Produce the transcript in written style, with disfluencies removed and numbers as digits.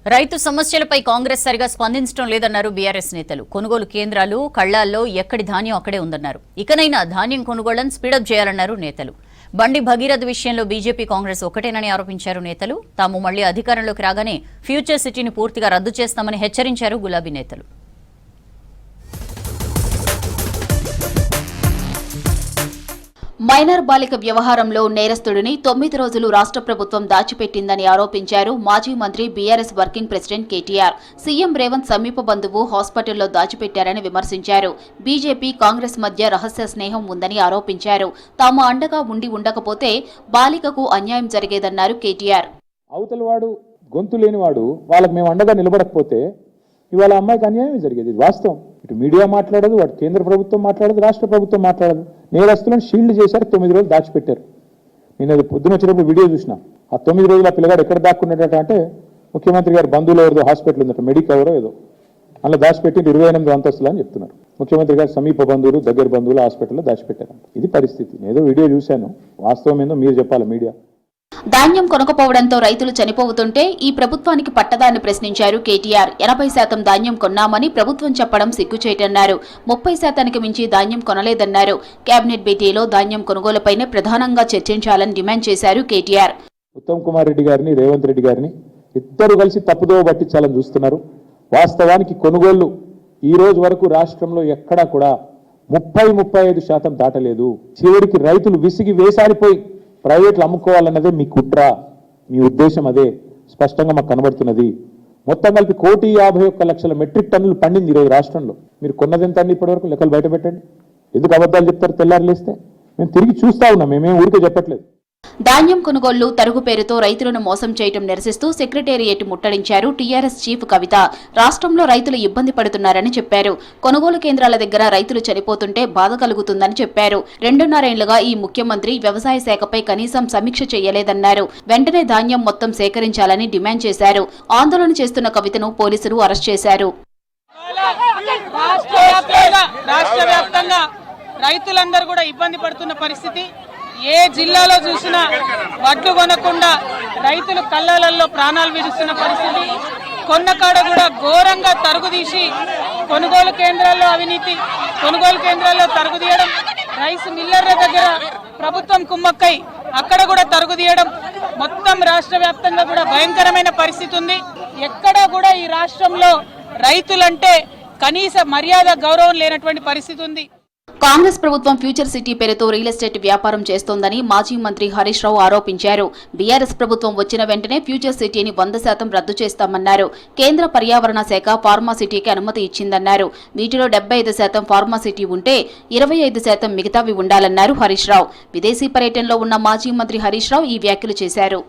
రైతు సమస్యలపై కాంగ్రెస్ సరిగా స్పందించడం లేదన్నారు బీఆర్ఎస్ నేతలు. కొనుగోలు కేంద్రాలు కళ్లాల్లో ఎక్కడి ధాన్యం అక్కడే ఉందన్నారు. ఇకనైనా ధాన్యం కొనుగోళ్లను స్పీడప్ చేయాలన్నారు నేతలు. బండి భగీరథ విషయంలో బీజేపీ కాంగ్రెస్ ఒకటేనని ఆరోపించారు నేతలు. తాము మళ్లీ అధికారంలోకి రాగానే ఫ్యూచర్ సిటీని పూర్తిగా రద్దు చేస్తామని హెచ్చరించారు గులాబీ నేతలు. మైనర్ బాలిక వ్యవహారంలో నేరస్తుడిని 9 రోజులు రాష్ట్ర ప్రభుత్వం దాచిపెట్టిందని ఆరోపించారు మాజీ మంత్రి BRS working president KTR. CM Revanth సమీప బంధువు హాస్పిటల్లో దాచిపెట్టారని విమర్శించారు. బీజేపీ కాంగ్రెస్ మధ్య రహస్య స్నేహం ఉందని ఆరోపించారు. తాము అండగా ఉండి ఉండకపోతే బాలికకు అన్యాయం జరిగేదన్నారు కేటీఆర్. అవతలవాడు గొంతు లేనివాడు వాళ్ళకి మేము అండగా నిలబడకపోతే ఇవాళ అమ్మాయికి అన్యాయం జరిగేది. వాస్తవం. ఇటు మీడియా మాట్లాడదు, వాడు కేంద్ర ప్రభుత్వం మాట్లాడదు, రాష్ట్ర ప్రభుత్వం మాట్లాడదు. నేరస్తులను షీల్డ్ చేశారు, 9 రోజులు దాచిపెట్టారు. నేను అది పొద్దున వచ్చేటప్పుడు వీడియో చూసిన. ఆ 9 రోజులు ఆ పిల్లగాడు ఎక్కడ దాక్కున్నట్ట అంటే ముఖ్యమంత్రి గారు బంధువులు ఎవరిదో హాస్పిటల్ ఉందట, మెడికవరో ఏదో, అందులో దాచిపెట్టి 28 అంతస్తులు అని చెప్తున్నారు. ముఖ్యమంత్రి గారు సమీప బంధువులు, దగ్గర బంధువులు హాస్పిటల్లో దాచిపెట్టారు. ఇది పరిస్థితి. నేదో వీడియో చూశాను, వాస్తవం ఏందో మీరు చెప్పాలి మీడియా. ధాన్యం కొనకపోవడంతో రైతులు చనిపోతుంటే ఈ ప్రభుత్వానికి పట్టదాన్ని ప్రశ్నించారు కేటీఆర్. 80% ధాన్యం కొన్నామని ప్రభుత్వం చెప్పడం సిగ్గుచేటన్నారు. 30% మించి ధాన్యం కొనలేదన్నారు. కేబినెట్ భేటీలో ధాన్యం కొనుగోలుపైనే ప్రధానంగా చర్చించాలని డిమాండ్ చేశారు కేటీఆర్. ఉత్తమ్ కుమార్ రెడ్డి గారిని, రేవంత్ రెడ్డి గారిని ఇద్దరు కలిసి తప్పుదోవ పట్టించాలని చూస్తున్నారు. వాస్తవానికి కొనుగోళ్లు ఈ రోజు వరకు రాష్ట్రంలో ఎక్కడా కూడా 30-35% దాటలేదు. చివరికి రైతులు విసిగి వేసారిపోయి ప్రైవేట్లు అమ్ముకోవాలన్నదే మీ కుట్ర, మీ ఉద్దేశం అదే స్పష్టంగా మాకు కనబడుతున్నది. మొత్తం కలిపి 1,51,00,000 మెట్రిక్ టన్నులు పండింది ఈరోజు రాష్ట్రంలో. మీరు కొన్నదెంత అండి ఇప్పటివరకు? లెక్కలు బయట పెట్టండి. ఎందుకు అబద్ధాలు చెప్తారు తెల్లారు లేస్తే? మేము తిరిగి చూస్తా ఉన్నాం, మేమేం ఊరికే చెప్పట్లేదు. ధాన్యం కొనుగోళ్లు తరుగు పేరుతో రైతులను మోసం చేయడం నిరసిస్తూ సెక్రటేరియట్ ముట్టడించారు టీఆర్ఎస్ చీఫ్ కవిత. రాష్ట్రంలో రైతులు ఇబ్బంది పడుతున్నారని చెప్పారు. కొనుగోలు కేంద్రాల దగ్గర రైతులు చనిపోతుంటే బాధ కలుగుతుందని చెప్పారు. 2.5 ఏళ్లుగా ఈ ముఖ్యమంత్రి వ్యవసాయ శాఖపై కనీసం సమీక్ష చేయలేదన్నారు. వెంటనే ధాన్యం మొత్తం సేకరించాలని డిమాండ్ చేశారు. ఆందోళన చేస్తున్న కవితను పోలీసులు అరెస్ట్ చేశారు. రైతులందరూ కూడా ఇబ్బంది పడుతున్న పరిస్థితి. ఏ జిల్లాలో చూసినా వడ్లు కొనకుండా రైతులు కళ్ళాలలో ప్రాణాలు విడుస్తున్న పరిస్థితి. కొన్నకాడ కూడా ఘోరంగా తరుగుదీసి కొనుగోలు కేంద్రాల్లో అవినీతి, కొనుగోలు కేంద్రాల్లో తరుగుదీయడం, రైస్ మిల్లర్ల దగ్గర ప్రభుత్వం కుమ్మక్కై అక్కడ కూడా తరుగుదీయడం, మొత్తం రాష్ట్ర వ్యాప్తంగా కూడా భయంకరమైన పరిస్థితి ఉంది. ఎక్కడా కూడా ఈ రాష్ట్రంలో రైతులంటే కనీస మర్యాద గౌరవం లేనటువంటి పరిస్థితి ఉంది. కాంగ్రెస్ ప్రభుత్వం ఫ్యూచర్ సిటీ పేరుతో రియల్ ఎస్టేట్ వ్యాపారం చేస్తోందని మాజీ మంత్రి హరీష్ రావు ఆరోపించారు. బీఆర్ఎస్ ప్రభుత్వం వచ్చిన వెంటనే ఫ్యూచర్ సిటీని 100% రద్దు చేస్తామన్నారు. కేంద్ర పర్యావరణ శాఖ ఫార్మాసిటీకి అనుమతి ఇచ్చిందన్నారు. వీటిలో 75% ఫార్మాసిటీ ఉంటే 25% మిగతావి ఉండాలన్నారు హరీష్ రావు. విదేశీ పర్యటనలో ఉన్న మాజీ మంత్రి హరీష్ రావు ఈ వ్యాఖ్యలు చేశారు.